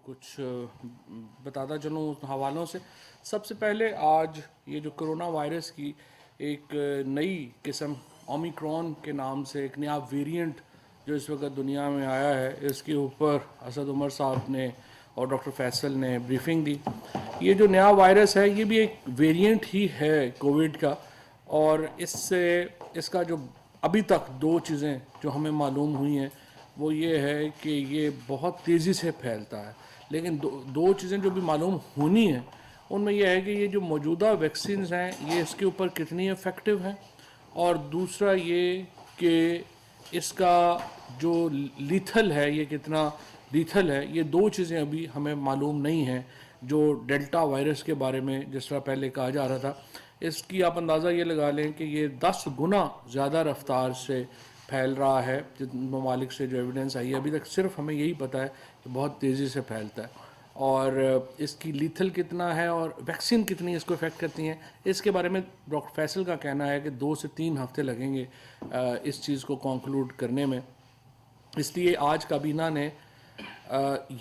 कुछ बताता चलूँ उन हवालों से। सबसे पहले आज ये जो कोरोना वायरस की एक नई किस्म ओमिक्रॉन के नाम से एक नया वेरिएंट जो इस वक्त दुनिया में आया है, इसके ऊपर असद उमर साहब ने और डॉक्टर फैसल ने ब्रीफिंग दी। ये जो नया वायरस है ये भी एक वेरिएंट ही है कोविड का, और इससे इसका जो अभी तक दो चीज़ें जो हमें मालूम हुई हैं वो ये है कि ये बहुत तेज़ी से फैलता है। लेकिन दो चीज़ें जो भी मालूम होनी है उनमें यह है कि ये जो मौजूदा वैक्सीन हैं ये इसके ऊपर कितनी इफ़ेक्टिव हैं, और दूसरा ये कि इसका जो लीथल है ये कितना लीथल है। ये दो चीज़ें अभी हमें मालूम नहीं हैं। जो डेल्टा वायरस के बारे में जिस तरह पहले कहा जा रहा था, इसकी आप अंदाज़ा ये लगा लें कि ये 10 गुना ज़्यादा रफ्तार से फैल रहा है। जिन ममालिक से जो एविडेंस आई है अभी तक सिर्फ हमें यही पता है कि बहुत तेज़ी से फैलता है, और इसकी लीथल कितना है और वैक्सीन कितनी इसको इफ़ेक्ट करती हैं, इसके बारे में डॉक्टर फैसल का कहना है कि 2 से 3 हफ्ते लगेंगे इस चीज़ को कंक्लूड करने में। इसलिए आज काबीना ने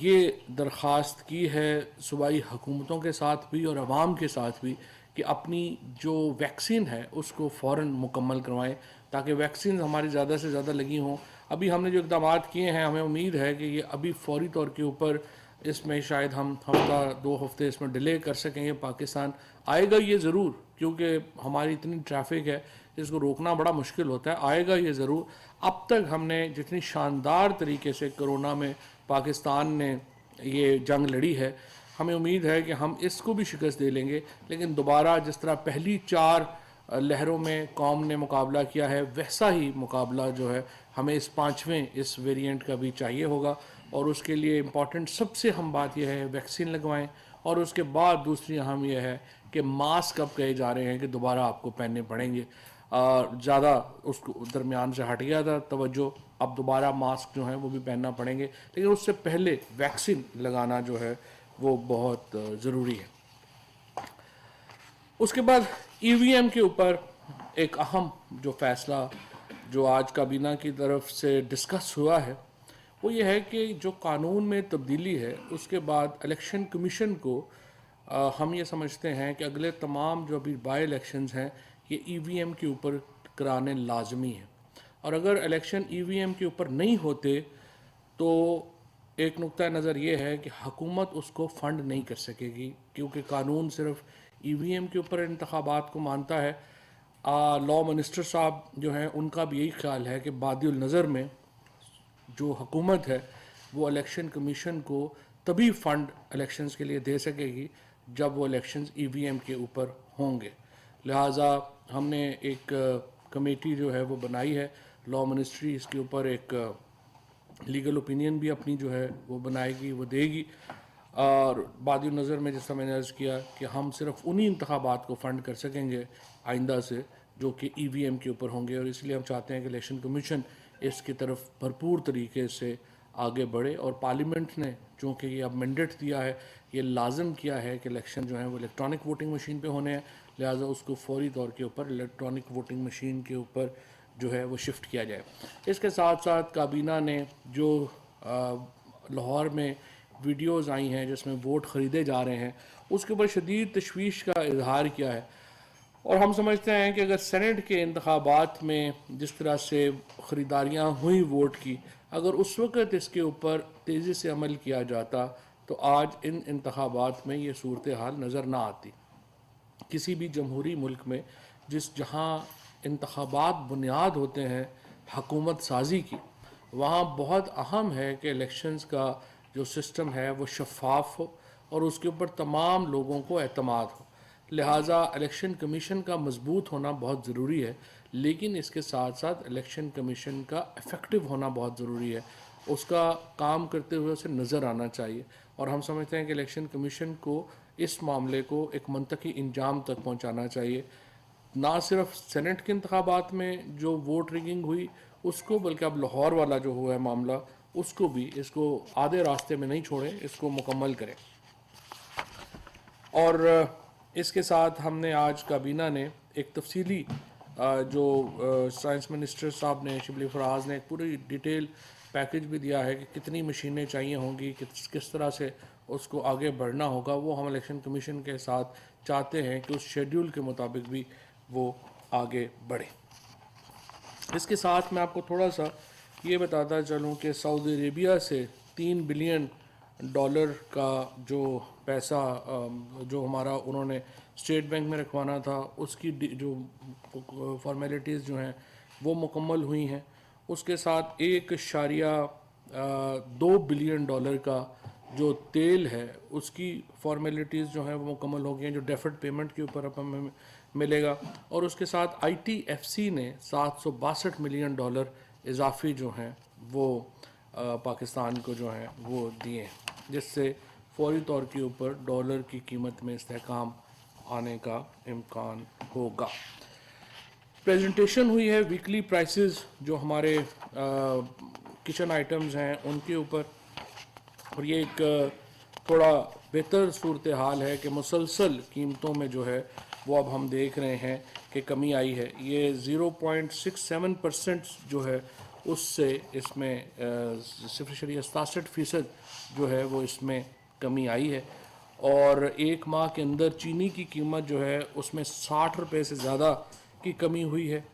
ये दरख्वास्त की है सूबाई हुकूमतों के साथ भी और आवाम के साथ भी कि अपनी जो वैक्सीन है उसको फ़ौरन मुकम्मल करवाएं, ताकि वैक्सीन हमारी ज़्यादा से ज़्यादा लगी हों। अभी हमने जो इक़दाम किए हैं हमें उम्मीद है कि ये अभी फ़ौरी तौर के ऊपर इसमें शायद हम हफ्ता 2 हफ्ते इसमें डिले कर सकेंगे। पाकिस्तान आएगा ये ज़रूर, क्योंकि हमारी इतनी ट्रैफिक है इसको रोकना बड़ा मुश्किल होता है। आएगा ये ज़रूर। अब तक हमने जितनी शानदार तरीके से कोरोना में पाकिस्तान ने ये जंग लड़ी है, हमें उम्मीद है कि हम इसको भी शिकस्त दे लेंगे। लेकिन दोबारा जिस तरह पहली 4 लहरों में कौम ने मुकाबला किया है, वैसा ही मुकाबला जो है हमें इस 5वें इस वेरिएंट का भी चाहिए होगा। और उसके लिए इम्पॉर्टेंट सबसे अहम बात यह है वैक्सीन लगवाएं, और उसके बाद दूसरी अहम यह है कि मास्क अब कहे जा रहे हैं कि दोबारा आपको पहनने पड़ेंगे। ज़्यादा उसको दरमियान से हट गया था तवज्जो, अब दोबारा मास्क जो हैं वो भी पहनना पड़ेंगे। लेकिन उससे पहले वैक्सीन लगाना जो है वो बहुत ज़रूरी है। उसके बाद ईवीएम के ऊपर एक अहम जो फ़ैसला जो आज काबीना की तरफ से डिस्कस हुआ है वो ये है कि जो कानून में तब्दीली है उसके बाद इलेक्शन कमीशन को हम ये समझते हैं कि अगले तमाम जो अभी बाई इलेक्शंस हैं ये ईवीएम के ऊपर कराने लाजमी है। और अगर इलेक्शन ईवीएम के ऊपर नहीं होते तो एक नुक्ता नज़र ये है कि हुकूमत उसको फ़ंड नहीं कर सकेगी, क्योंकि कानून सिर्फ ईवीएम के ऊपर इंतखाबात को मानता है। लॉ मिनिस्टर साहब जो हैं उनका भी यही ख्याल है कि बादिल नज़र में जो हुकूमत है वो इलेक्शन कमीशन को तभी फ़ंड इलेक्शंस के लिए दे सकेगी जब वो इलेक्शंस ईवीएम के ऊपर होंगे। लिहाजा हमने एक कमेटी जो है वो बनाई है, लॉ मिनिस्ट्री इसके ऊपर एक लीगल ओपिनियन भी अपनी जो है वो बनाएगी, वो देगी। और बादी नज़र में जैसा मैंने अर्ज़ किया कि हम सिर्फ उन्हीं इंतखाबात को फ़ंड कर सकेंगे आइंदा से जो कि ईवीएम के ऊपर होंगे, और इसलिए हम चाहते हैं कि इलेक्शन कमीशन इसकी तरफ भरपूर तरीके से आगे बढ़े। और पार्लियामेंट ने चूँकि ये अब मैंडेट दिया है, ये लाजम किया है कि इलेक्शन जो है वो इलेक्ट्रॉनिक वोटिंग मशीन पे होने हैं, लिहाजा उसको फौरी तौर के ऊपर इलेक्ट्रॉनिक वोटिंग मशीन के ऊपर जो है वो शिफ्ट किया जाए। इसके साथ साथ काबीना ने जो लाहौर में वीडियोज़ आई हैं जिसमें वोट ख़रीदे जा रहे हैं उसके ऊपर शदीद तशवीश का इजहार किया है। और हम समझते हैं कि अगर सेनेट के इंतखाबात में जिस तरह से ख़रीदारियाँ हुई वोट की, अगर उस वक़्त इसके ऊपर तेज़ी से अमल किया जाता तो आज इन इंतखाबात में ये सूरत हाल नज़र ना आती। किसी भी जमहूरी मुल्क में जहाँ इंतखाबात बुनियाद होते हैं हकूमत साजी की, वहाँ बहुत अहम है कि इलेक्शंस का जो सिस्टम है वो शफाफ हो और उसके ऊपर तमाम लोगों को एतमाद हो। लिहाजा इलेक्शन कमीशन का मजबूत होना बहुत ज़रूरी है, लेकिन इसके साथ साथ इलेक्शन कमीशन का इफ़ेक्टिव होना बहुत ज़रूरी है। उसका काम करते हुए उसे नज़र आना चाहिए। और हम समझते हैं कि इलेक्शन कमीशन को इस मामले को एक मंतकी इंजाम तक पहुँचाना चाहिए, ना सिर्फ सेनेट के इंतखाबात में जो वोट रिगिंग हुई उसको, बल्कि अब लाहौर वाला जो हुआ है मामला उसको भी, इसको आधे रास्ते में नहीं छोड़ें, इसको मुकम्मल करें। और इसके साथ हमने आज काबीना ने एक तफसीली जो साइंस मिनिस्टर साहब ने शिबली फराज ने एक पूरी डिटेल पैकेज भी दिया है कि कितनी मशीनें चाहिए होंगी, किस तरह से उसको आगे बढ़ना होगा। वो हम इलेक्शन कमीशन के साथ चाहते हैं कि उस शेड्यूल के मुताबिक भी वो आगे बढ़े। इसके साथ मैं आपको थोड़ा सा ये बताता चलूँ कि सऊदी अरेबिया से $3 बिलियन का जो पैसा जो हमारा उन्होंने स्टेट बैंक में रखवाना था, उसकी जो फॉर्मेलिटीज़ जो हैं वो मुकम्मल हुई हैं। उसके साथ 1.2 बिलियन डॉलर का जो तेल है उसकी फॉर्मेलिटीज़ जो हैं वो मुकम्मल हो गई हैं, जो डेफर्ड पेमेंट के ऊपर अब हमें मिलेगा। और उसके साथ ITFC ने $762 मिलियन इजाफी जो हैं वो पाकिस्तान को जो हैं वो दिए हैं, जिससे फौरी तौर के ऊपर डॉलर की कीमत में इस्तेहकाम आने का इम्कान होगा। प्रेजेंटेशन हुई है वीकली प्राइसेस जो हमारे किचन आइटम्स हैं उनके ऊपर, और ये एक थोड़ा बेहतर सूरत हाल है कि मुसलसल कीमतों में जो है वो अब हम देख रहे हैं कि कमी आई है। ये 0.67% जो है उससे इसमें 0.67% जो है वो इसमें कमी आई है। और एक माह के अंदर चीनी की कीमत जो है उसमें 60 रुपये से ज़्यादा की कमी हुई है।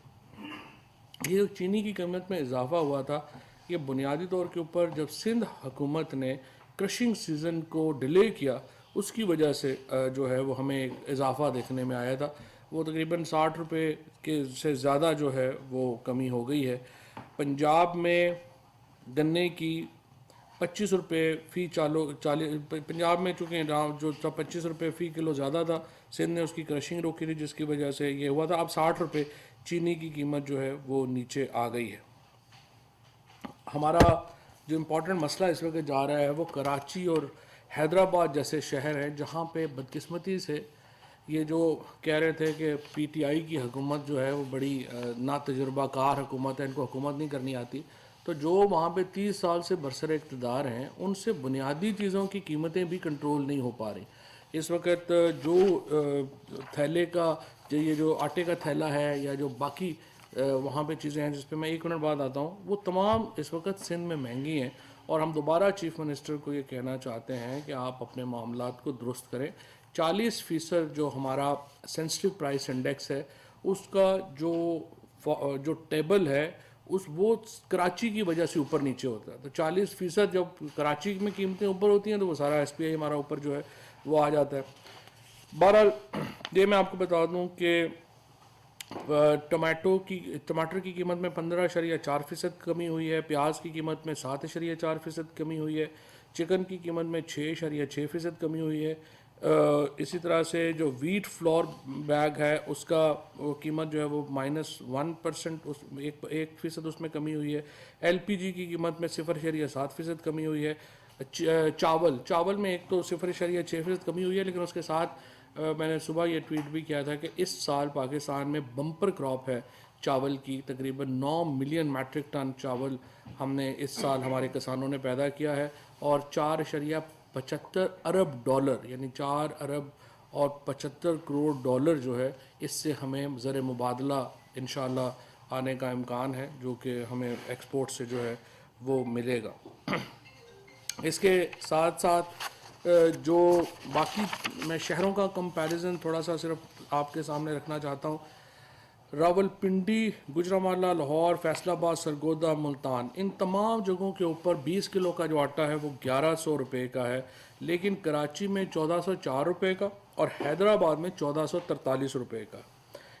ये चीनी की कीमत में इजाफा हुआ था, ये बुनियादी तौर के ऊपर जब सिंध हुकूमत ने क्रशिंग सीज़न को डिले किया उसकी वजह से जो है वो हमें एक इजाफा देखने में आया था। वो तकरीबन 60 रुपये के से ज़्यादा जो है वो कमी हो गई है। पंजाब में गन्ने की 25 रुपये फ़ी 40 पंजाब में चूँकि जो 25 रुपये फ़ी किलो ज़्यादा था, सिंध ने उसकी क्रशिंग रोकी थी जिसकी वजह से ये हुआ था। अब 60 रुपये चीनी की कीमत जो है वो नीचे आ गई है। हमारा जो इम्पोर्टेंट मसला इस वक्त जा रहा है वो कराची और हैदराबाद जैसे शहर हैं, जहाँ पे बदकिस्मती से ये जो कह रहे थे कि PTI की हुकूमत जो है वो बड़ी ना तजुर्बाकार हुकूमत है, इनको हुकूमत नहीं करनी आती। तो जो वहाँ पे 30 साल से बरसर इक़्तिदार हैं उनसे बुनियादी चीज़ों की कीमतें भी कंट्रोल नहीं हो पा रही। इस वक्त जो थैले का ये जो आटे का थैला है या जो बाकी वहाँ पे चीज़ें हैं जिस पे मैं 1 मिनट बाद आता हूँ, वो तमाम इस वक्त सिंध में महंगी हैं। और हम दोबारा चीफ मिनिस्टर को ये कहना चाहते हैं कि आप अपने मामलात को दुरुस्त करें। 40% जो हमारा सेंसिटिव प्राइस इंडेक्स है उसका जो टेबल है वो कराची की वजह से ऊपर नीचे होता है। तो 40% जब कराची में कीमतें ऊपर होती हैं तो वो सारा SPI हमारा ऊपर जो है वो आ जाता है। बहरहाल ये मैं आपको बता दूं कि टमाटर की कीमत में 15.4% कमी हुई है, प्याज की कीमत में 7.4% कमी हुई है, चिकन की कीमत में 6.6% कमी हुई है। इसी तरह से जो वीट फ्लोर बैग है उसका वो कीमत जो है वो -1% उस 1% उसमें कमी हुई है। LPG की कीमत में 0.7% कमी हुई है। चावल में एक तो 0.6% कमी हुई है, लेकिन उसके साथ मैंने सुबह ये ट्वीट भी किया था कि इस साल पाकिस्तान में बम्पर क्रॉप है चावल की। तकरीबन 9 मिलियन मैट्रिक टन चावल हमने इस साल हमारे किसानों ने पैदा किया है, और 4.75 अरब डॉलर यानी 4 अरब और 75 करोड़ डॉलर जो है इससे हमें ज़र मुबादला इंशाअल्लाह आने का इम्कान है, जो कि हमें एक्सपोर्ट से जो है वो मिलेगा। इसके साथ साथ जो बाकी मैं शहरों का कंपैरिजन थोड़ा सा सिर्फ आपके सामने रखना चाहता हूँ। रावलपिंडी, गुजरांवाला, लाहौर, फैसलाबाद, सरगोदा, मुल्तान, इन तमाम जगहों के ऊपर 20 किलो का जो आटा है वो 1100 रुपये का है, लेकिन कराची में 1404 रुपये का और हैदराबाद में 1443 रुपये का।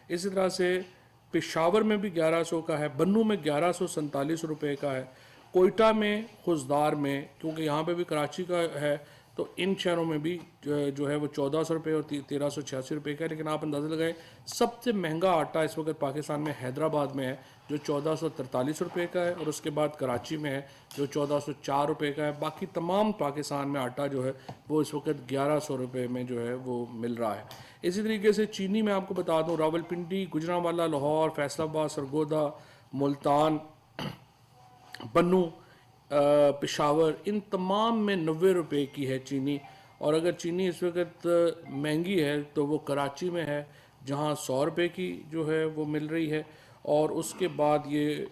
इसी तरह से पेशावर में भी 1100 का है, बन्नू में 1147 रुपये का है, कोयटा में, खुजदार में, क्योंकि यहाँ पे भी कराची का है तो इन शहरों में भी जो है वो 1400 रुपये और 1386 रुपये का है। लेकिन आप अंदाज़ा लगाएं सबसे महंगा आटा इस वक्त पाकिस्तान में हैदराबाद में है जो 1443 रुपये का है, और उसके बाद कराची में है जो 1404 रुपये का है। बाकी तमाम पाकिस्तान में आटा जो है वो इस वक्त 1100 रुपये में जो है वो मिल रहा है। इसी तरीके से चीनी में आपको बता दूँ, रावलपिंडी, गुजरांवाला, लाहौर, फैसलाबाद, सरगोदा, मुल्तान, बन्नू, पेशावर, इन तमाम में 90 रुपये की है चीनी। और अगर चीनी इस वक्त महंगी है तो वो कराची में है जहाँ 100 रुपये की जो है वो मिल रही है, और उसके बाद ये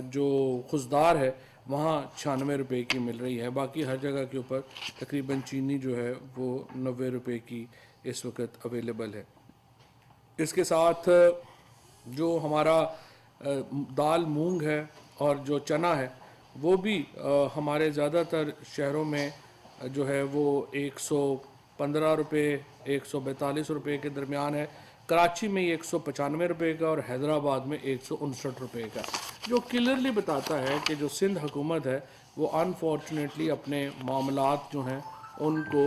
जो खुजदार है वहाँ 96 रुपये की मिल रही है। बाकी हर जगह के ऊपर तकरीबन चीनी जो है वो 90 रुपये की इस वक्त अवेलेबल है। इसके साथ जो हमारा दाल मूंग है और जो चना है वो भी हमारे ज़्यादातर शहरों में जो है वो 115 रुपये 142 रुपये के दरमियान है। कराची में ये 195 रुपये का और हैदराबाद में 159 रुपये का, जो क्लियरली बताता है कि जो सिंध हुकूमत है वो अनफॉर्चुनेटली अपने मामलात जो हैं उनको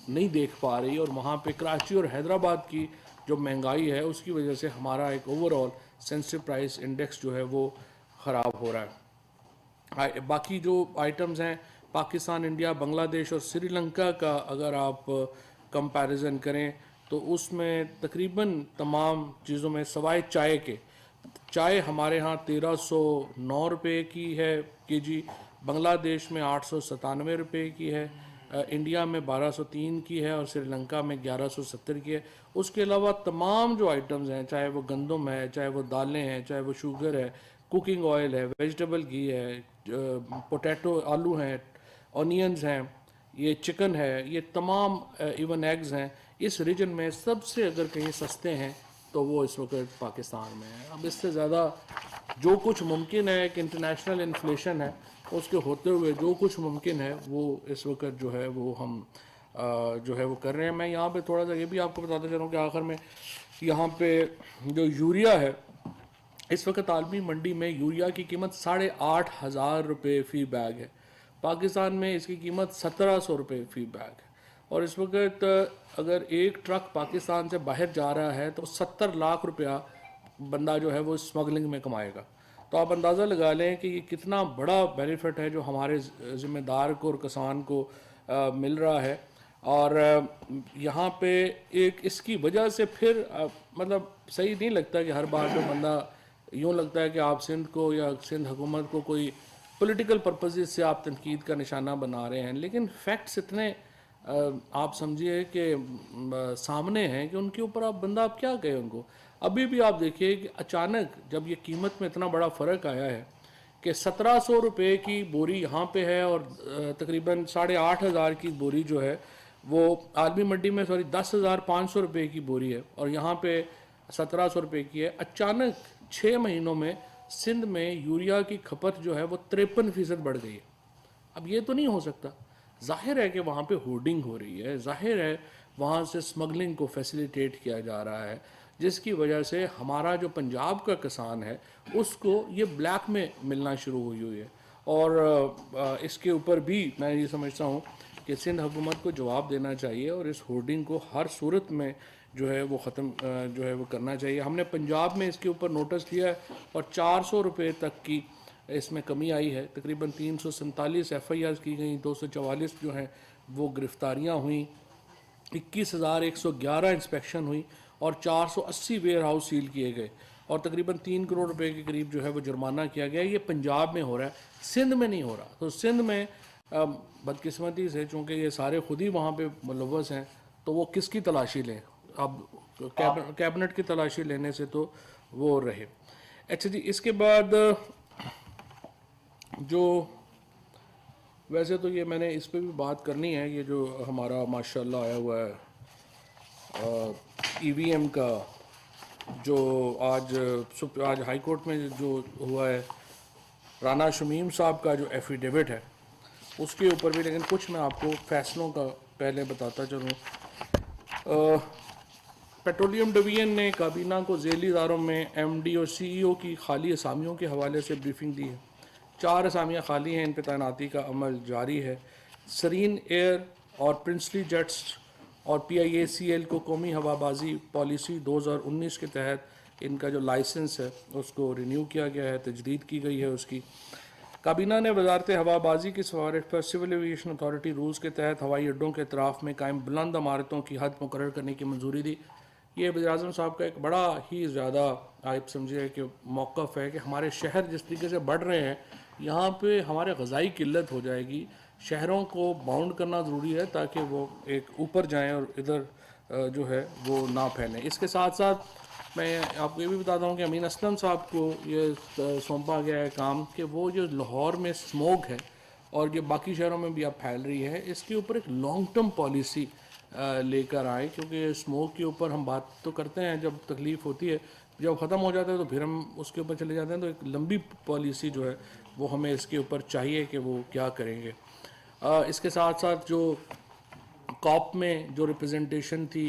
नहीं देख पा रही, और वहाँ पे कराची और हैदराबाद की जो महंगाई है उसकी वजह से हमारा एक ओवरऑल सेंसिटिव प्राइस इंडेक्स जो है वो ख़राब हो रहा है। बाकी जो आइटम्स हैं पाकिस्तान, इंडिया, बांग्लादेश और श्रीलंका का अगर आप कंपैरिजन करें तो उसमें तकरीबन तमाम चीज़ों में सवाए चाय के, चाय हमारे यहाँ 1309 रुपये की है केजी, बांग्लादेश में 897 रुपये की है, इंडिया में 1203 की है और श्रीलंका में 1170 की है। उसके अलावा तमाम जो आइटम्स हैं, चाहे वो गंदम है, चाहे वो दालें हैं, चाहे वो शुगर है, कुकिंग ऑयल है, वेजिटेबल घी है, पोटैटो आलू हैं, ऑनियंस हैं, ये चिकन है, ये तमाम इवन एग्स हैं, इस रीजन में सबसे अगर कहीं सस्ते हैं तो वो इस वक्त पाकिस्तान में है। अब इससे ज़्यादा जो कुछ मुमकिन है कि इंटरनेशनल इन्फ्लेशन है उसके होते हुए जो कुछ मुमकिन है वो इस वक्त जो है वो हम जो है वो कर रहे हैं। मैं यहाँ पे थोड़ा सा ये भी आपको बताता चलूँ कि आखिर में यहाँ पे जो यूरिया है, इस वक्त आलमी मंडी में यूरिया की कीमत 8,500 रुपये फ़ी बैग है। पाकिस्तान में इसकी कीमत 1700 रुपये फ़ी बैग है, और इस वक्त अगर एक ट्रक पाकिस्तान से बाहर जा रहा है तो 70 लाख रुपया बंदा जो है वो स्मगलिंग में कमाएगा। तो आप अंदाज़ा लगा लें कि ये कितना बड़ा बेनिफिट है जो हमारे ज़िम्मेदार को और किसान को मिल रहा है। और यहाँ पे एक इसकी वजह से फिर मतलब सही नहीं लगता कि हर बार जो बंदा यूँ लगता है कि आप सिंध को या सिंध हुकूमत को कोई पॉलिटिकल पर्पज़ से आप तनकीद का निशाना बना रहे हैं, लेकिन फैक्ट्स इतने आप समझिए कि सामने हैं कि उनके ऊपर आप क्या कहें उनको। अभी भी आप देखिए कि अचानक जब ये कीमत में इतना बड़ा फ़र्क आया है कि 1700 रुपये की बोरी यहाँ पे है और तकरीबन 8,500 की बोरी जो है वो आलमी मंडी में 10,500 रुपये की बोरी है और यहाँ पे 1700 रुपये की है। अचानक 6 महीनों में सिंध में यूरिया की खपत जो है वो 53% बढ़ गई है। अब ये तो नहीं हो सकता, जाहिर है कि वहाँ पे होर्डिंग हो रही है, जाहिर है वहाँ से स्मगलिंग को फैसिलिटेट किया जा रहा है, जिसकी वजह से हमारा जो पंजाब का किसान है उसको ये ब्लैक में मिलना शुरू हुई है। और इसके ऊपर भी मैं ये समझता हूँ कि सिंध हुकूमत को जवाब देना चाहिए और इस होर्डिंग को हर सूरत में जो है वो ख़त्म जो है वो करना चाहिए। हमने पंजाब में इसके ऊपर नोटिस दिया है और 400 रुपये तक की इसमें कमी आई है। तकरीबन 347 FIRs की गई, 244 जो हैं वो गिरफ्तारियाँ हुई, 21,111 इंस्पेक्शन हुई और 480 वेयर हाउस सील किए गए और तकरीबन 3 करोड़ रुपए के करीब जो है वो जुर्माना किया गया। ये पंजाब में हो रहा है, सिंध में नहीं हो रहा। तो सिंध में बदकिस्मती से चूँकि ये सारे खुद ही वहाँ पे मुलव्वस हैं तो वो किसकी तलाशी लें। अब कैबिनेट की तलाशी लेने से तो वो रहे। अच्छा जी, इसके बाद जो वैसे तो ये मैंने इस पे भी बात करनी है, ये जो हमारा माशाल्लाह आया हुआ है EVM का जो आज हाई कोर्ट में जो हुआ है, राना शमीम साहब का जो एफिडेविट है उसके ऊपर भी, लेकिन कुछ मैं आपको फैसलों का पहले बताता चलूँ। पेट्रोलियम डिवीजन ने काबीना को झेली इदारों में MD और CEO की खाली असामियों के हवाले से ब्रीफिंग दी है। 4 असामियाँ खाली हैं, इन पर तैनाती का अमल जारी है। सरीन एयर और प्रिंसली जेट्स और PIACL को कौमी हवाबाजी पॉलिसी 2019 के तहत इनका जो लाइसेंस है उसको रिन्यू किया गया है, तजदीद की गई है उसकी। काबीना ने वजारत हवाबाजी की सिफारिश पर सिविल एविएशन अथॉरिटी रूल्स के तहत हवाई अड्डों के अतराफ़ में कायम बुलंद इमारतों की हद मुकर्रर करने की मंजूरी दी। ये वज़ीर-ए-आज़म साहब का एक बड़ा ही ज़्यादा आप समझिए कि मौक़िफ़ है कि हमारे शहर जिस तरीके से बढ़ रहे हैं यहाँ पे हमारे ग़ज़ाई किल्लत हो जाएगी। शहरों को बाउंड करना ज़रूरी है ताकि वो एक ऊपर जाएं और इधर जो है वो ना फैलें। इसके साथ साथ मैं आपको ये भी बताता हूँ कि अमीन असलम साहब को ये सौंपा गया है काम कि वो जो लाहौर में स्मोक है और ये बाकी शहरों में भी अब फैल रही है, इसके ऊपर एक लॉन्ग टर्म पॉलिसी लेकर आए, क्योंकि स्मोक के ऊपर हम बात तो करते हैं जब तकलीफ़ होती है, जब ख़त्म हो जाता है तो फिर हम उसके ऊपर चले जाते हैं। तो एक लंबी पॉलिसी जो है वो हमें इसके ऊपर चाहिए कि वो क्या करेंगे। इसके साथ साथ जो कॉप में जो रिप्रेजेंटेशन थी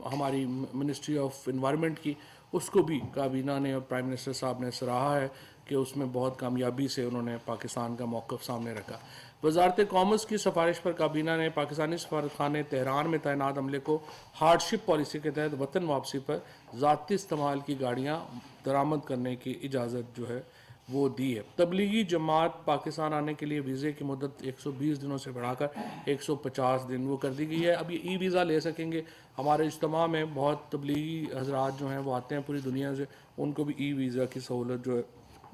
हमारी मिनिस्ट्री ऑफ इन्वायरमेंट की, उसको भी काबीना ने और प्राइम मिनिस्टर साहब ने सराहा है कि उसमें बहुत कामयाबी से उन्होंने पाकिस्तान का मौक़िफ़ सामने रखा। वजारत कॉमर्स की सिफारिश पर काबीना ने पाकिस्तानी सफारतखाने तेहरान में तैनात अमले को हार्डशिप पॉलिसी के तहत वतन वापसी पर ज़ाती इस्तेमाल की गाड़ियाँ दरामद करने की इजाज़त जो है वो दी है। तबलीगी जमात पाकिस्तान आने के लिए वीज़े की मुद्दत 120 दिनों से बढ़ाकर 150 दिन वो कर दी गई है। अब ये ई वीज़ा ले सकेंगे। हमारे इज्तिमा में बहुत तबलीगी हजरात जो हैं वो आते हैं पूरी दुनिया से, उनको भी ई वीज़ा की सहूलत जो है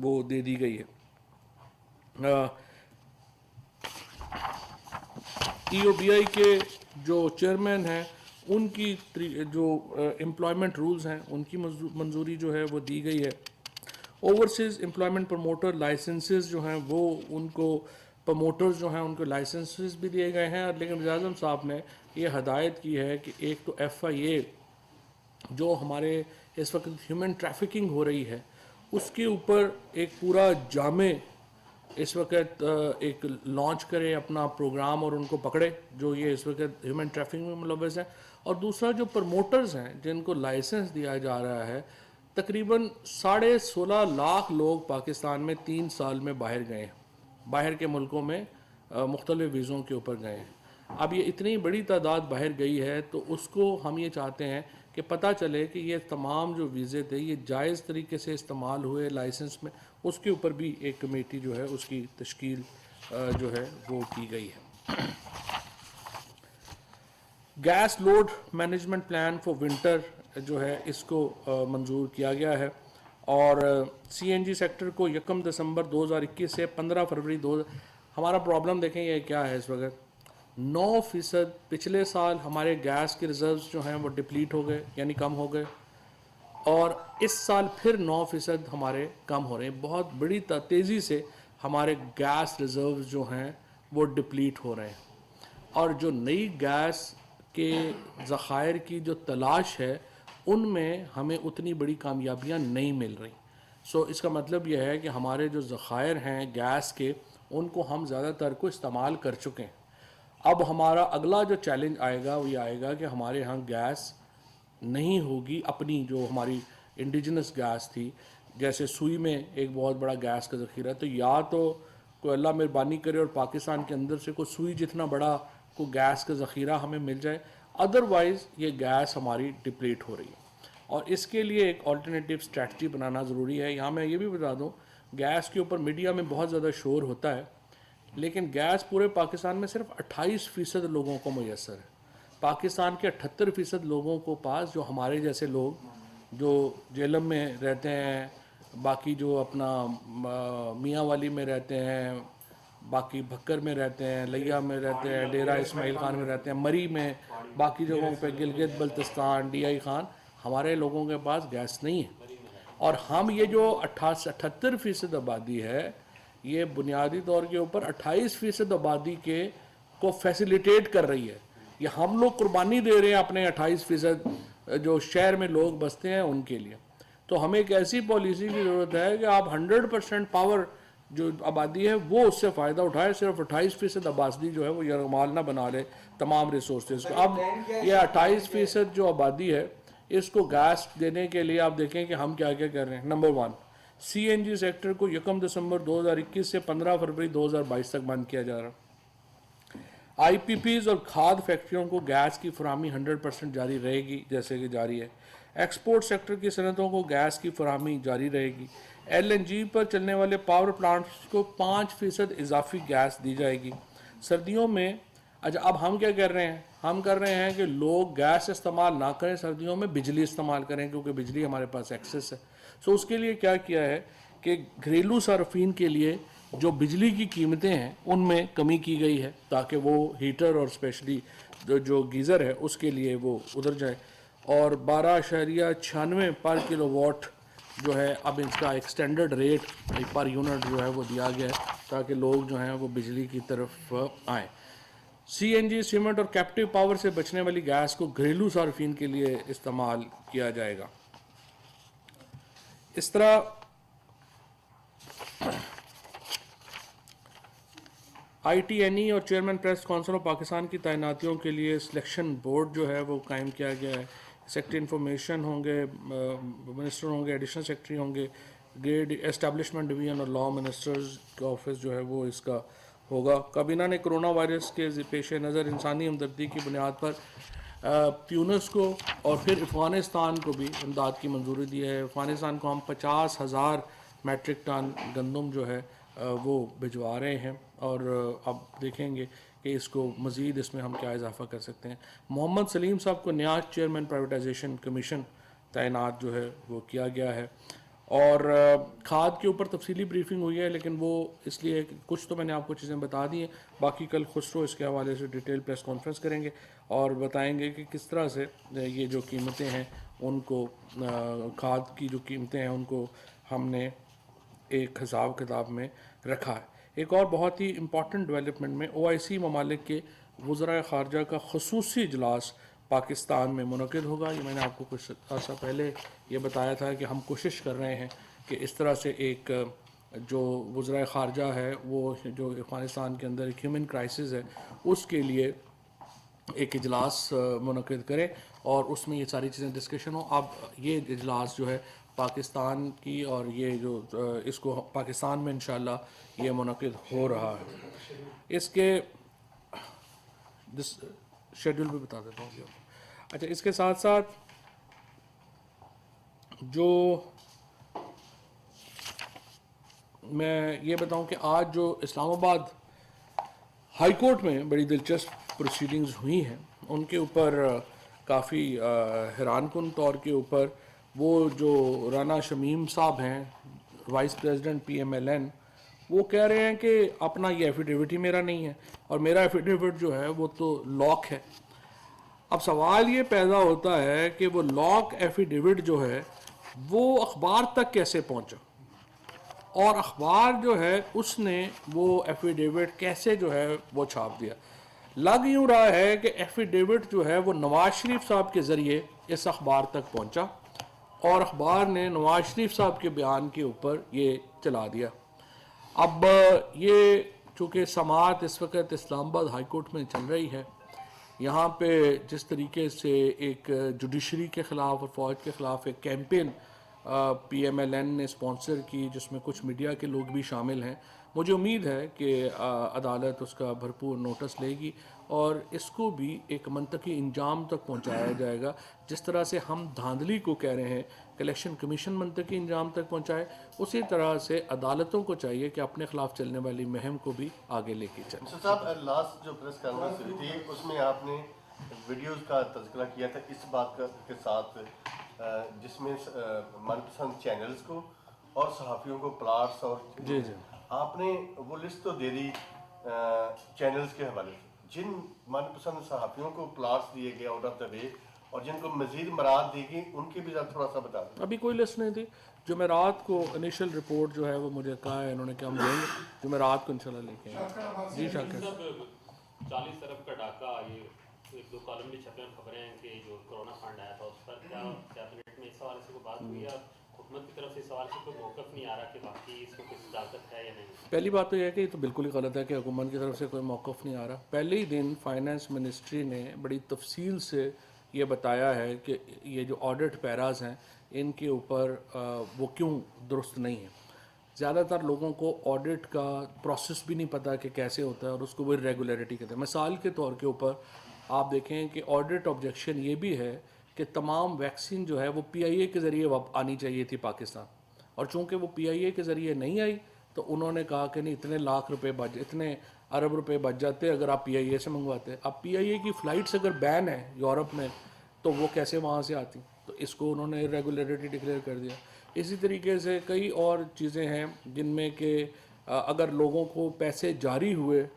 वो दे दी गई है। EOBI के जो चेयरमैन हैं उनकी जो एम्प्लॉयमेंट रूल्स हैं उनकी मंजूरी जो है वो दी गई है। ओवरसीज़ एम्प्लॉयमेंट प्रमोटर लाइसेंसेस जो हैं वो उनको प्रमोटर्स जो हैं उनको लाइसेंसेस भी दिए गए हैं। लेकिन वज़ीर आज़म साहब ने ये हदायत की है कि एक तो FIA जो हमारे इस वक्त ह्यूमन ट्रैफिकिंग हो रही है उसके ऊपर एक पूरा जामे इस वक्त एक लॉन्च करे अपना प्रोग्राम और उनको पकड़े जो ये इस वक्त ह्यूमन ट्रैफिकिंग में मुलव्वस हैं। और दूसरा जो प्रमोटर्स हैं जिनको लाइसेंस दिया जा रहा है, तकरीबन 16.5 लाख लोग पाकिस्तान में 3 साल में बाहर गए हैं, बाहर के मुल्कों में मुख्तलिफ वीज़ों के ऊपर गए हैं। अब ये इतनी बड़ी तादाद बाहर गई है तो उसको हम ये चाहते हैं कि पता चले कि ये तमाम जो वीज़े थे ये जायज़ तरीके से इस्तेमाल हुए लाइसेंस में, उसके ऊपर भी एक कमेटी जो है उसकी तश्कील जो है वो की गई है। Gas load management plan for winter जो है इसको मंजूर किया गया है और CNG सेक्टर को 1 दिसंबर 2021 से 15 फरवरी 2 हमारा प्रॉब्लम देखें ये क्या है इस वक्त 9% पिछले साल हमारे गैस के रिज़र्व्स जो हैं वो डिप्लीट हो गए यानी कम हो गए और इस साल फिर 9% हमारे कम हो रहे हैं। बहुत बड़ी तेज़ी से हमारे गैस रिज़र्व्स जो हैं वो डिप्लीट हो रहे हैं और जो नई गैस के ज़खायर की जो तलाश है उनमें हमें उतनी बड़ी कामयाबियां नहीं मिल रही। सो इसका मतलब यह है कि हमारे जो ज़खायर हैं गैस के उनको हम ज़्यादातर को इस्तेमाल कर चुके हैं। अब हमारा अगला जो चैलेंज आएगा वो ये आएगा कि हमारे यहाँ गैस नहीं होगी अपनी जो हमारी इंडिजिनस गैस थी, जैसे सुई में एक बहुत बड़ा गैस का ज़ख़ीरा है, तो या तो कोई अल्लाह मेहरबानी करे और पाकिस्तान के अंदर से कोई सुई जितना बड़ा को गैस का ज़ख़ीरा हमें मिल जाए, अदरवाइज़ ये गैस हमारी डिप्लीट हो रही है और इसके लिए एक अल्टरनेटिव स्ट्रैटजी बनाना ज़रूरी है। यहाँ मैं ये भी बता दूँ गैस के ऊपर मीडिया में बहुत ज़्यादा शोर होता है, लेकिन गैस पूरे पाकिस्तान में सिर्फ 28% लोगों को मुयस्सर है। पाकिस्तान के 78% लोगों को पास जो हमारे जैसे लोग जो जेलम में रहते हैं, बाकी जो अपना मियाँ वाली में रहते हैं, बाकी भक्कर में रहते हैं, लिया में रहते हैं, डेरा इस्माइल खान में रहते हैं, मरी में, बाकी जगहों पे गिलगित बल्तिस्तान DI खान, हमारे लोगों के पास गैस नहीं है। और हम ये जो 78% आबादी है ये बुनियादी तौर के ऊपर 28% आबादी के को फैसिलिटेट कर रही है। ये हम लोग कुर्बानी दे रहे हैं अपने 28% जो शहर में लोग बसते हैं उनके लिए। तो हमें एक ऐसी पॉलिसी की ज़रूरत है कि आप 100% पावर जो आबादी है वो उससे फ़ायदा उठाए, सिर्फ 28% आबादी जो है वो यरगमाल ना बना ले तमाम रिसोर्सेज को। अब ये 28% जो आबादी है इसको गैस देने के लिए आप देखें कि हम क्या क्या कर रहे हैं। नंबर 1, CNG सेक्टर को 1 दिसंबर 2021 से 15 फरवरी 2022 तक बंद किया जा रहा है। IPPs और खाद फैक्ट्रियों को गैस की फराहमी 100% जारी रहेगी जैसे कि जारी है। एक्सपोर्ट सेक्टर की सनतों को गैस की फराहमी जारी रहेगी। LNG पर चलने वाले पावर प्लांट्स को 5% इजाफी गैस दी जाएगी। सर्दियों में अच्छा अब हम क्या कर रहे हैं, हम कर रहे हैं कि लोग गैस इस्तेमाल ना करें, सर्दियों में बिजली इस्तेमाल करें क्योंकि बिजली हमारे पास एक्सेस है। सो उसके लिए क्या किया है कि घरेलू सार्फिन के लिए जो बिजली की कीमतें हैं उनमें कमी की गई है ताकि वो हीटर और स्पेशली जो गीज़र है उसके लिए वो उधर जाए। और 12.96 पर किलोवाट जो है अब इसका एक स्टैंडर्ड रेट पर यूनिट जो है वो दिया गया है ताकि लोग जो हैं वो बिजली की तरफ आएँ। सीएनजी, सीमेंट और कैप्टिव पावर से बचने वाली गैस को घरेलू सार्फिन के लिए इस्तेमाल किया जाएगा। इस तरह ITNE और chairman press council of Pakistan की तैनातियों के लिए सिलेक्शन बोर्ड जो है वो कायम किया गया है। सेक्रेटरी इंफॉर्मेशन होंगे, मिनिस्टर होंगे, एडिशनल सेक्रेटरी होंगे, ग्रेड एस्टेब्लिशमेंट डिवीजन और लॉ मिनिस्टर्स का ऑफिस जो है वो इसका होगा। काबीना ने कोरोना वायरस के पेश नज़र इंसानी हमदर्दी की बुनियाद पर ट्यूनिस को और फिर अफ़गानिस्तान को भी इमदाद की मंजूरी दी है। अफ़गानिस्तान को हम 50,000 मैट्रिक टन गंदम जो है वो भिजवा रहे हैं और अब देखेंगे कि इसको मज़ीद इसमें हम क्या इजाफ़ा कर सकते हैं। मोहम्मद सलीम साहब को नया चेयरमैन प्राइवेटाइजेशन कमीशन तैनात जो है वो किया गया है और खाद के ऊपर तफसीली ब्रीफिंग हुई है, लेकिन वो इसलिए कुछ तो मैंने आपको चीज़ें बता दी हैं, बाकी कल खुसरो इसके हवाले से डिटेल प्रेस कॉन्फ्रेंस करेंगे और बताएंगे कि किस तरह से ये जो कीमतें हैं उनको खाद की जो कीमतें हैं उनको हमने एक हिसाब किताब में रखा है। एक और बहुत ही इम्पॉर्टेंट डेवलपमेंट में OIC ममालिक के वज़राए ख़ारजा का ख़ुसूसी इजलास पाकिस्तान में मुनक़िद होगा। ये मैंने आपको कुछ अर्सा पहले ये बताया था कि हम कोशिश कर रहे हैं कि इस तरह से एक जो वज़राए ख़ारजा है वो जो अफ़गानिस्तान के अंदर एक ह्यूमन क्राइसिस है उसके लिए एक इजलास मुनक़िद करें और उसमें ये सारी चीज़ें डिस्कशन हो। अब ये इजलास जो है पाकिस्तान की और ये जो इसको पाकिस्तान में इंशाल्लाह ये मुनक़िद हो रहा है। इसके शेड्यूल भी बता देता हूँ। अच्छा, इसके साथ साथ जो मैं ये बताऊँ कि आज जो इस्लामाबाद हाई कोर्ट में बड़ी दिलचस्प प्रोसीडिंग्स हुई हैं उनके ऊपर काफ़ी हैरानकुन तौर के ऊपर वो जो राना शमीम साहब हैं वाइस प्रेसिडेंट PMLN वो कह रहे हैं कि अपना ये एफिडेविट ही मेरा नहीं है और मेरा एफिडेविट जो है वो तो लॉक है। अब सवाल ये पैदा होता है कि वो लॉक एफिडेविट जो है वो अखबार तक कैसे पहुंचा और अखबार जो है उसने वो एफिडेविट कैसे जो है वो छाप दिया। लग यूँ रहा है कि एफिडेविट जो है वो नवाज शरीफ साहब के ज़रिए इस अखबार तक पहुंचा और अखबार ने नवाज शरीफ साहब के बयान के ऊपर ये चला दिया। अब ये चूँकि समाअत इस वक्त इस्लामाबाद हाई कोर्ट में चल रही है, यहाँ पे जिस तरीके से एक जुडिशरी के ख़िलाफ़ और फ़ौज के ख़िलाफ़ एक कैंपेन PMLN ने स्पॉन्सर की जिसमें कुछ मीडिया के लोग भी शामिल हैं, मुझे उम्मीद है कि अदालत उसका भरपूर नोटिस लेगी और इसको भी एक मंतकी इंजाम तक पहुंचाया जाएगा। जिस तरह से हम धांधली को कह रहे हैं कि इलेक्शन कमीशन मंतकी इंजाम तक पहुंचाए, उसी तरह से अदालतों को चाहिए कि अपने खिलाफ चलने वाली मुहिम को भी आगे लेके चलें। साहब, लास्ट जो प्रेस कॉन्फ्रेंस हुई थी उसमें आपने वीडियोस का तज़किरा किया था इस बात के साथ जिसमें मनपसंद चैनल्स को और सहाफ़ियों को प्लाट्स और जी आपने वो लिस्ट तो दे दी चैनल्स के हवाले से, जिन मनपसंद सहाफ़ियों को प्लाट्स दिए गए आउट ऑफ द वे और जिनको मज़ीद मराद दी गई उनकी भी थोड़ा सा बता दें। अभी कोई लिस्ट नहीं थी। जुमेरात को इनिशियल रिपोर्ट जो है वो मुझे कहा है इन्होंने कि हम देंगे, जुमेरात को इंशाल्लाह लेके आएंगे। जी शाकिर, 40 अरब का डाका, ये एक दो कॉलम भी छपे हैं, खबरें हैं कि जो कोरोना फंड आया था उस पर क्या कैबिनेट में इस सवाल से कोई बात हुई है? हुकूमत की तरफ से इस सवाल से कोई मौक़िफ़ नहीं आ रहा कि बाकी इसको कुछ इजाज़त है या नहीं? पहली बात तो यह है कि ये तो बिल्कुल ही गलत है कि हुकूमत की तरफ से कोई मौक़िफ़ नहीं आ रहा। पहले ही दिन फाइनेंस मिनिस्ट्री ने बड़ी तफसील से ये बताया है कि ये जो ऑडिट पैराज हैं इनके ऊपर वो क्यों दुरुस्त नहीं है। ज़्यादातर लोगों को ऑडिट का प्रोसेस भी नहीं पता कि कैसे होता है और उसको वो इरेगुलरिटी कहते हैं। मिसाल के तौर के ऊपर आप देखें कि ऑडिट ऑब्जेक्शन ये भी है कि तमाम वैक्सीन जो है वो PIA के ज़रिए आनी चाहिए थी पाकिस्तान, और चूँकि वो PIA के ज़रिए नहीं आई तो उन्होंने कहा कि नहीं, इतने लाख रुपए बच, इतने अरब रुपए बच जाते अगर आप PIA से मंगवाते। अब PIA की फ़्लाइट्स अगर बैन है यूरोप में तो वो कैसे वहाँ से आती, तो इसको उन्होंने इरेगुलरिटी डिक्लेयर कर दिया। इसी तरीके से कई और चीज़ें हैं जिनमें कि अगर लोगों को पैसे जारी हुए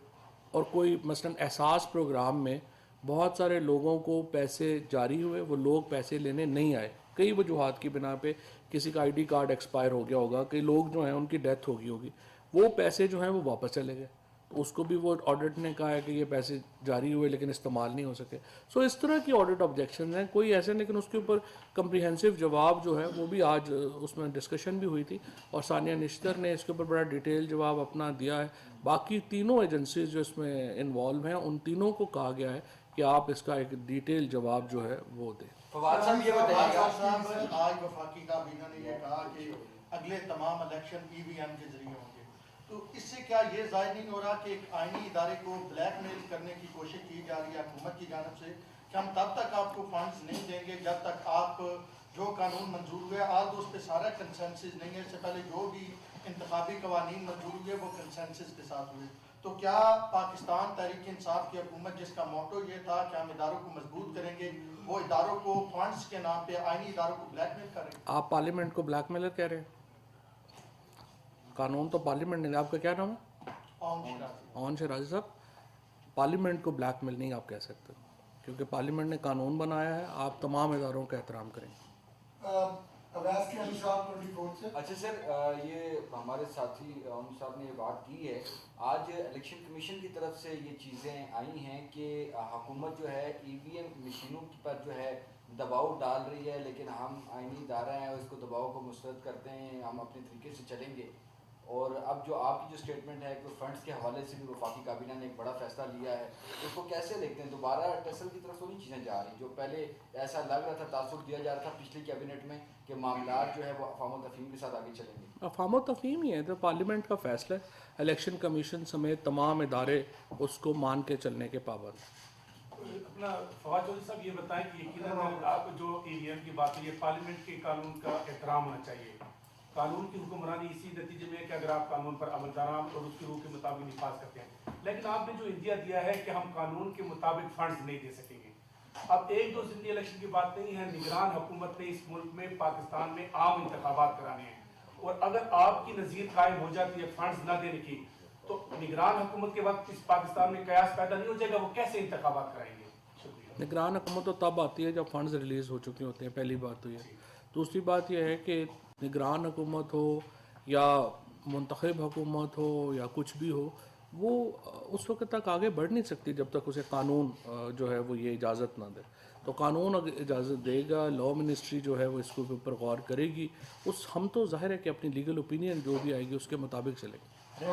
और कोई मसलन एहसास प्रोग्राम में बहुत सारे लोगों को पैसे जारी हुए, वो लोग पैसे लेने नहीं आए कई वजूहात की बिना पे। किसी का आईडी कार्ड एक्सपायर हो गया होगा, कई लोग जो हैं उनकी डेथ हो गई होगी, वो पैसे जो हैं वो वापस चले गए। तो उसको भी वो ऑडिट ने कहा है कि ये पैसे जारी हुए लेकिन इस्तेमाल नहीं हो सके। सो इस तरह की ऑडिट ऑब्जेक्शन हैं, कोई ऐसे, लेकिन उसके ऊपर कंप्रीहेंसिव जवाब जो है वो भी आज उसमें डिस्कशन भी हुई थी और सानिया निश्तर ने इसके ऊपर बड़ा डिटेल जवाब अपना दिया है। बाकी तीनों एजेंसीज जो इसमें इन्वॉल्व हैं उन तीनों को कहा गया है कि आप इसका एक डिटेल जवाब जो है वो दें। फवाद साहब ये बताइएगा, आज वफाकी काबीना ने ये कहा कि अगले तमाम इलेक्शन ईवीएम के जरिए होंगे, तो इससे क्या ये जाहिर नहीं हो रहा कि एक आईनी इदारे को ब्लैकमेल करने की कोशिश की जा रही है हुकूमत की जानब से कि हम तब तक आपको फंड्स नहीं देंगे जब तक आप जो कानून मंजूर हुए, आज उस पर सारा कंसेंसस नहीं है, इससे पहले जो भी इंतखाबी कवानीन मंजूर हुए वो कंसेंसस के साथ हुए। तो क्या पाकिस्तान तहरीक इंसाफ की हुकूमत, जिसका मोटो ये था कि हम इदारों को मजबूत करेंगे, वो इदारों को फंड्स के नाम पे आईनी इदारों को ब्लैकमेल करेंगे? आप पार्लियामेंट को ब्लैकमेलर कह रहे हैं? कानून तो पार्लियामेंट ने, आपका क्या नाम है? ऑन शराजी साहब, पार्लियामेंट को ब्लैकमेल नहीं आप कह सकते, क्योंकि पार्लियामेंट ने कानून बनाया है। आप तमाम इदारों का एहतराम करें। अच्छा सर, ये हमारे साथी ओम साहब ने ये बात की है, आज इलेक्शन कमीशन की तरफ से ये चीज़ें आई हैं कि हुकूमत जो है ईवीएम मशीनों पर जो है दबाव डाल रही है, लेकिन हम आईनी इदारा हैं और इसको दबाव को मुस्तरद करते हैं, हम अपने तरीके से चलेंगे। और अब जो आपकी जो स्टेटमेंट है कि फंड्स के हवाले से भी वफाकी काबीना ने एक बड़ा फैसला लिया है, उसको कैसे देखते हैं? दोबारा टेसल की तरफ तो नहीं चीज़ें जा रही, जो पहले ऐसा लग रहा था, तासुर दिया जा रहा था पिछली कैबिनेट में कि मामला जो है वो अफवाह तफहीम के साथ आगे चलेंगे। अफवाह तफहीम ही है, तो पार्लियामेंट का फैसला है। इलेक्शन कमीशन समेत तमाम इदारे उसको मान के चलने के पाबंद। अपना फवाद चौधरी साहब ये बताएं कि यकीनन आप जो ईवीएम की बात है, पार्लियामेंट के कानून का एहतराम होना चाहिए। कानून की हुक्मरानी इसी नतीजे में है कि अगर आप कानून पर अमलदाराम और उसकी रूह के मुताबिक निफाज करते हैं, लेकिन आपने जो इंदिया दिया है कि हम कानून के मुताबिक फंड्स नहीं दे सकेंगे। अब एक दो जिंदगी इलेक्शन की बात नहीं है, निगरान हुकूमत ने इस मुल्क में पाकिस्तान में आम इंतखाबात कराने हैं, और अगर आपकी नज़ीर कायम हो जाती है फंड्स न देने की, तो निगरान हुकूमत के वक्त इस पाकिस्तान में कयास पैदा नहीं हो जाएगा, वो कैसे इंतखाबात कराएंगे? शुक्रिया। निगरान हुकूमत तो तब आती है जब फंड्स रिलीज़ हो चुके होते हैं, पहली बात तो ये। दूसरी बात यह है कि निगरान हुकूमत हो या मुंतखब हुकूमत हो या कुछ भी हो, वो उस वक्त तक आगे बढ़ नहीं सकती जब तक उसे कानून जो है वो ये इजाज़त ना दे। तो कानून अगर इजाज़त देगा, लॉ मिनिस्ट्री जो है वो इसके ऊपर गौर करेगी, उस हम तो ज़ाहिर है कि अपनी लीगल ओपिनियन जो भी आएगी उसके मुताबिक चलेंगे। अच्छा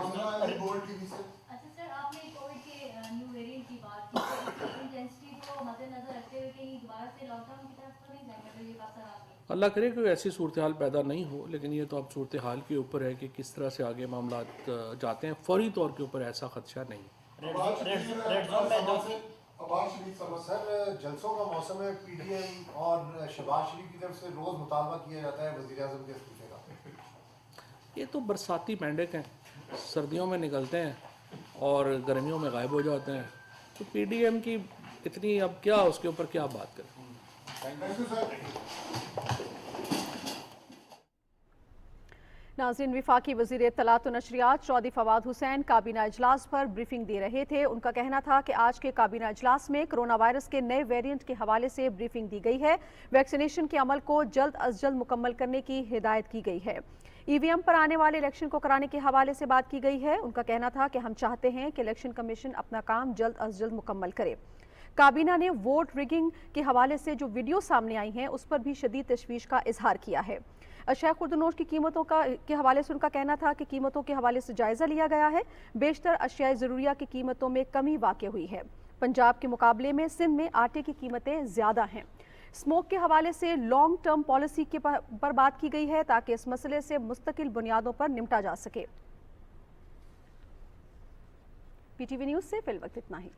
सर, आपने कोविड के न्यू वेरिएंट की बात की, इंटेंसिटी को मद्देनजर रखते हुए कहीं दोबारा से लॉकडाउन की तरफ तो नहीं जाएंगे अगर ये अवसर आपने? अल्लाह करे कोई ऐसी सूरत हाल पैदा नहीं हो, लेकिन ये तो अब सूरत हाल के ऊपर है कि किस तरह से आगे मामला जाते हैं। फौरी तौर के ऊपर ऐसा खदशा नहीं। सर, जलसों का मौसम है, पीडीएम और शहबाज शरीफ की तरफ से रोज़ मुतालबा किया जाता है वज़ीर आज़म के इस्तीफे का। ये तो बरसाती मेंढक हैं, सर्दियों में निकलते हैं और गर्मियों में गायब हो जाते हैं। तो पीडीएम की इतनी अब क्या उसके ऊपर क्या बात करें। Thank you sir. नाज़रीन, वफाकी वज़ीर इत्तलात व नशरियात चौधरी फवाद हुसैन काबीना इजलास पर ब्रीफिंग दे रहे थे। उनका कहना था कि आज के काबीना इजलास में कोरोना वायरस के नए वेरिएंट के हवाले से ब्रीफिंग दी गई है। वैक्सीनेशन के अमल को जल्द अज जल्द मुकम्मल करने की हिदायत की गई है। ईवीएम पर आने वाले इलेक्शन को कराने के हवाले से बात की गई है। उनका कहना था कि हम चाहते हैं कि इलेक्शन कमीशन अपना काम जल्द अज जल्द मुकम्मल करे। काबीना ने वोट रिगिंग के हवाले से जो वीडियो सामने आई हैं उस पर भी शदीद तशवीश का इजहार किया है। अशया खुर्दनोश की कीमतों के हवाले से उनका कहना था कि कीमतों के हवाले से जायजा लिया गया है। बेशतर अशियाए ज़रूरिया की कीमतों में कमी वाक़ हुई है। पंजाब के मुकाबले में सिंध में आटे की कीमतें ज़्यादा हैं। स्मोक के हवाले से लॉन्ग टर्म पॉलिसी के पर बात की गई है ताकि इस मसले से मुस्तकिल बुनियादों पर निपटा जा सके। PTV न्यूज़ से फिल वक्त इतना ही।